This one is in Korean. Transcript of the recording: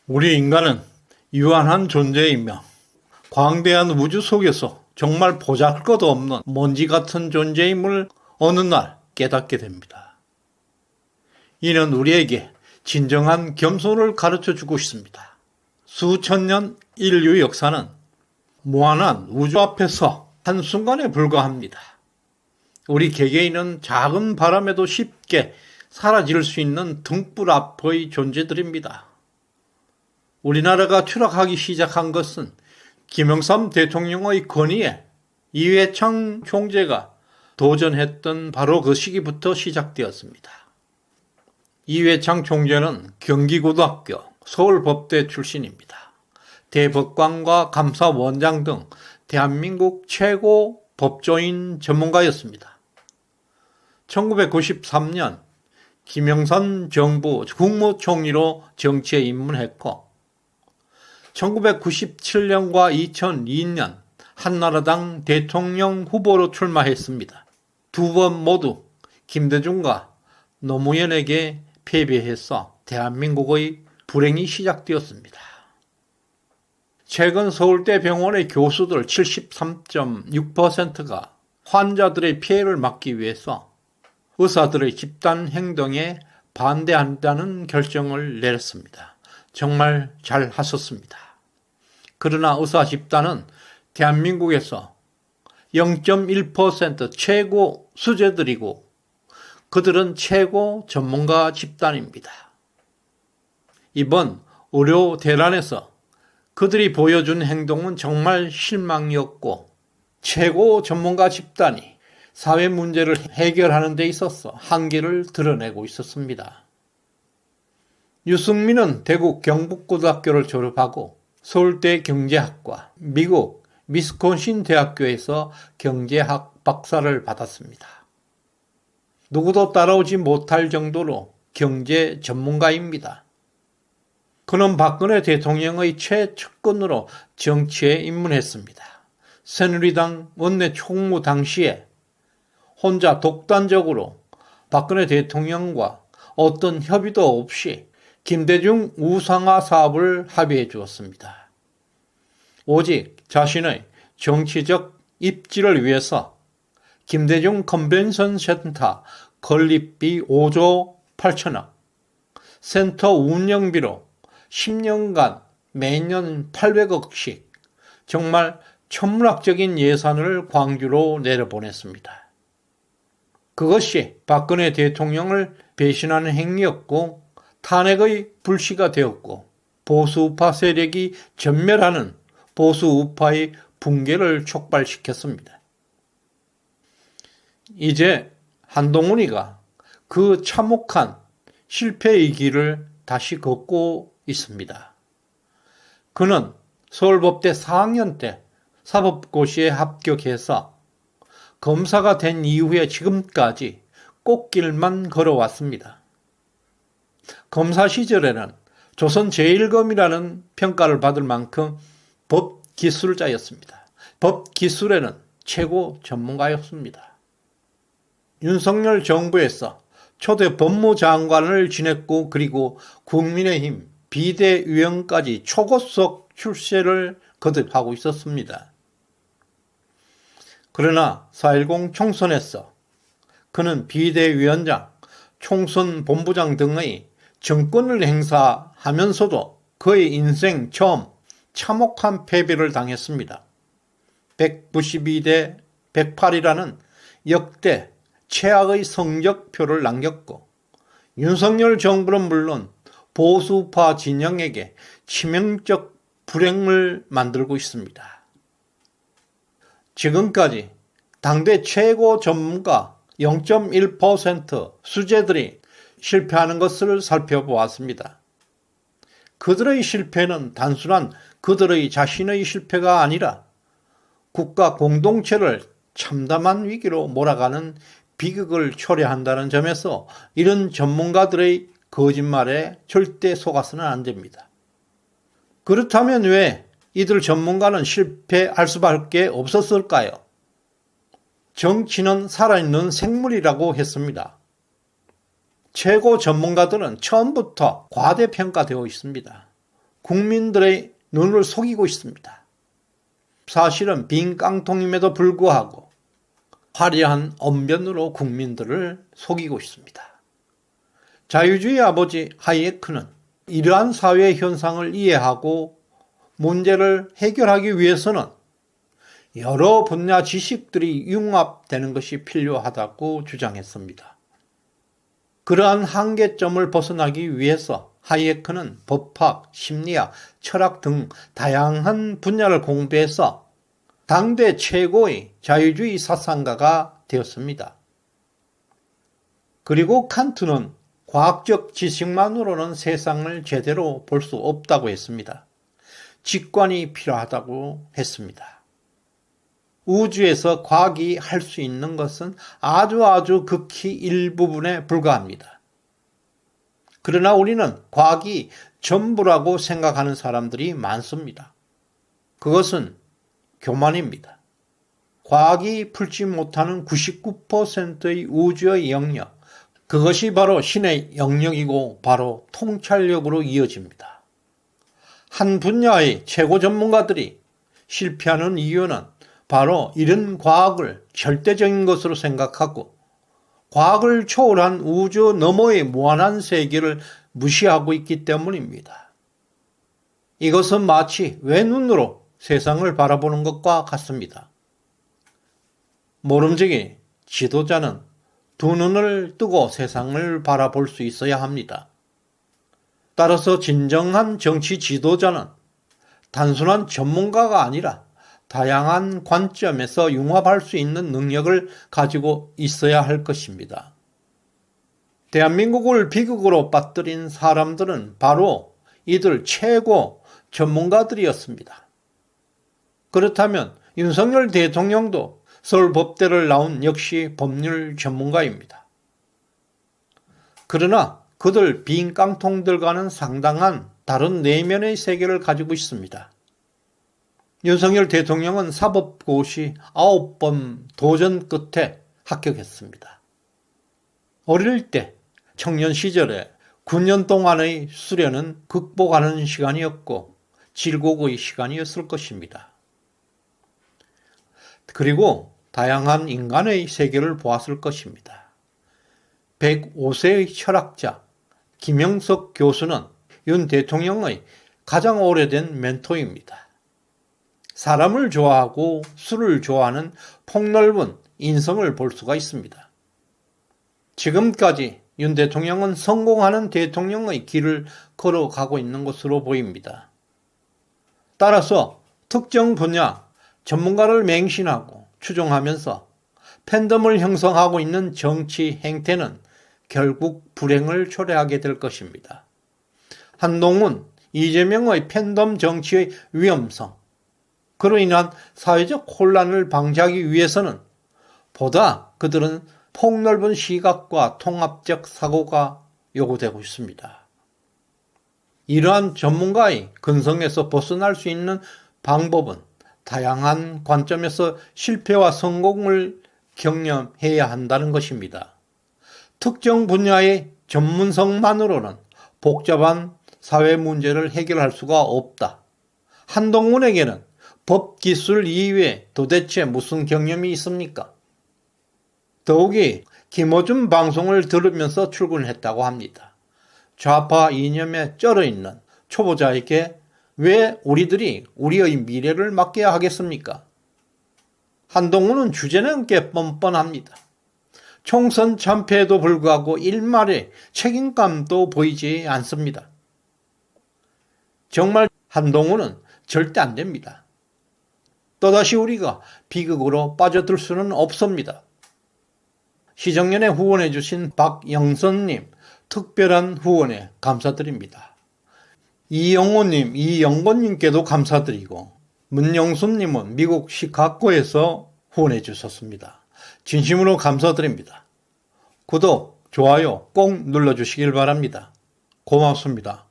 우리 인간은 유한한 존재이며 광대한 우주 속에서 정말 보잘것없는 먼지 같은 존재임을 어느 날 깨닫게 됩니다. 이는 우리에게 진정한 겸손을 가르쳐주고 있습니다. 수천 년 인류 역사는 무한한 우주 앞에서 한순간에 불과합니다. 우리 개개인은 작은 바람에도 쉽게 사라질 수 있는 등불 앞의 존재들입니다. 우리나라가 추락하기 시작한 것은 김영삼 대통령의 건의에 이회창 총재가 도전했던 바로 그 시기부터 시작되었습니다. 이회창 총재는 경기고등학교, 서울법대 출신입니다. 대법관과 감사원장 등 대한민국 최고 법조인 전문가였습니다. 1993년 김영삼 정부 국무총리로 정치에 입문했고 1997년과 2002년 한나라당 대통령 후보로 출마했습니다. 두 번 모두 김대중과 노무현에게 패배해서 대한민국의 불행이 시작되었습니다. 최근 서울대 병원의 교수들 73.6%가 환자들의 피해를 막기 위해서 의사들의 집단 행동에 반대한다는 결정을 내렸습니다. 정말 잘 하셨습니다. 그러나 의사 집단은 대한민국에서 0.1% 최고 수재들이고 그들은 최고 전문가 집단입니다. 이번 의료 대란에서 그들이 보여준 행동은 정말 실망이었고 최고 전문가 집단이 사회 문제를 해결하는 데 있어서 한계를 드러내고 있었습니다. 유승민은 대구 경북고등학교를 졸업하고 서울대 경제학과, 미국 미스콘신 대학교에서 경제학 박사를 받았습니다. 누구도 따라오지 못할 정도로 경제 전문가입니다. 그는 박근혜 대통령의 최측근으로 정치에 입문했습니다. 새누리당 원내 총무 당시에 혼자 독단적으로 박근혜 대통령과 어떤 협의도 없이 김대중 우상화 사업을 합의해 주었습니다. 오직 자신의 정치적 입지를 위해서 김대중 컨벤션 센터 건립비 5조 8천억, 센터 운영비로 10년간 매년 800억씩 정말 천문학적인 예산을 광주로 내려보냈습니다. 그것이 박근혜 대통령을 배신하는 행위였고 탄핵의 불씨가 되었고 보수우파 세력이 전멸하는 보수우파의 붕괴를 촉발시켰습니다. 이제 한동훈이가 그 참혹한 실패의 길을 다시 걷고 있습니다. 그는 서울법대 4학년 때 사법고시에 합격해서 검사가 된 이후에 지금까지 꽃길만 걸어왔습니다. 검사 시절에는 조선 제1검이라는 평가를 받을 만큼 법기술자였습니다. 법기술에는 최고 전문가였습니다. 윤석열 정부에서 초대 법무장관을 지냈고 그리고 국민의힘 비대위원까지 초고속 출세를 거듭하고 있었습니다. 그러나 4.10 총선에서 그는 비대위원장, 총선본부장 등의 정권을 행사하면서도 그의 인생 처음 참혹한 패배를 당했습니다. 192대 108이라는 역대 최악의 성적표를 남겼고 윤석열 정부는 물론 보수파 진영에게 치명적 불행을 만들고 있습니다. 지금까지 당대 최고 전문가 0.1% 수재들이 실패하는 것을 살펴보았습니다. 그들의 실패는 단순한 그들의 자신의 실패가 아니라 국가 공동체를 참담한 위기로 몰아가는 비극을 초래한다는 점에서 이런 전문가들의 거짓말에 절대 속아서는 안 됩니다. 그렇다면 왜 이들 전문가는 실패할 수밖에 없었을까요? 정치는 살아있는 생물이라고 했습니다. 최고 전문가들은 처음부터 과대평가되어 있습니다. 국민들의 눈을 속이고 있습니다. 사실은 빈 깡통임에도 불구하고 화려한 언변으로 국민들을 속이고 있습니다. 자유주의 아버지 하이에크는 이러한 사회 현상을 이해하고 문제를 해결하기 위해서는 여러 분야 지식들이 융합되는 것이 필요하다고 주장했습니다. 그러한 한계점을 벗어나기 위해서 하이에크는 법학, 심리학, 철학 등 다양한 분야를 공부해서 당대 최고의 자유주의 사상가가 되었습니다. 그리고 칸트는 과학적 지식만으로는 세상을 제대로 볼 수 없다고 했습니다. 직관이 필요하다고 했습니다. 우주에서 과학이 할 수 있는 것은 아주 극히 일부분에 불과합니다. 그러나 우리는 과학이 전부라고 생각하는 사람들이 많습니다. 그것은 교만입니다. 과학이 풀지 못하는 99%의 우주의 영역, 그것이 바로 신의 영역이고 바로 통찰력으로 이어집니다. 한 분야의 최고 전문가들이 실패하는 이유는 바로 이런 과학을 절대적인 것으로 생각하고 과학을 초월한 우주 너머의 무한한 세계를 무시하고 있기 때문입니다. 이것은 마치 외눈으로 세상을 바라보는 것과 같습니다. 모름지기 지도자는 두 눈을 뜨고 세상을 바라볼 수 있어야 합니다. 따라서 진정한 정치 지도자는 단순한 전문가가 아니라 다양한 관점에서 융합할 수 있는 능력을 가지고 있어야 할 것입니다. 대한민국을 비극으로 빠뜨린 사람들은 바로 이들 최고 전문가들이었습니다. 그렇다면 윤석열 대통령도 서울법대를 나온 역시 법률 전문가입니다. 그러나 그들 빈 깡통들과는 상당한 다른 내면의 세계를 가지고 있습니다. 윤석열 대통령은 사법고시 9번 도전 끝에 합격했습니다. 어릴 때 청년 시절에 9년 동안의 수련은 극복하는 시간이었고 질곡의 시간이었을 것입니다. 그리고 다양한 인간의 세계를 보았을 것입니다. 105세의 철학자 김영석 교수는 윤 대통령의 가장 오래된 멘토입니다. 사람을 좋아하고 술을 좋아하는 폭넓은 인성을 볼 수가 있습니다. 지금까지 윤 대통령은 성공하는 대통령의 길을 걸어가고 있는 것으로 보입니다. 따라서 특정 분야 전문가를 맹신하고 추종하면서 팬덤을 형성하고 있는 정치 행태는 결국 불행을 초래하게 될 것입니다. 한동훈, 이재명의 팬덤 정치의 위험성, 그로 인한 사회적 혼란을 방지하기 위해서는 보다 그들은 폭넓은 시각과 통합적 사고가 요구되고 있습니다. 이러한 전문가의 근성에서 벗어날 수 있는 방법은 다양한 관점에서 실패와 성공을 경험해야 한다는 것입니다. 특정 분야의 전문성만으로는 복잡한 사회 문제를 해결할 수가 없다. 한동훈에게는 법 기술 이외에 도대체 무슨 경험이 있습니까? 더욱이 김어준 방송을 들으면서 출근했다고 합니다. 좌파 이념에 쩔어있는 초보자에게 왜 우리들이 우리의 미래를 맡겨야 하겠습니까? 한동훈은 주제는 꽤 뻔뻔합니다. 총선 참패에도 불구하고 일말의 책임감도 보이지 않습니다. 정말 한동훈은 절대 안 됩니다. 또다시 우리가 비극으로 빠져들 수는 없습니다. 시정연에 후원해 주신 박영선님 특별한 후원에 감사드립니다. 이영호님, 이영건님께도 감사드리고 문영순님은 미국 시카고에서 후원해 주셨습니다. 진심으로 감사드립니다. 구독, 좋아요 꼭 눌러주시길 바랍니다. 고맙습니다.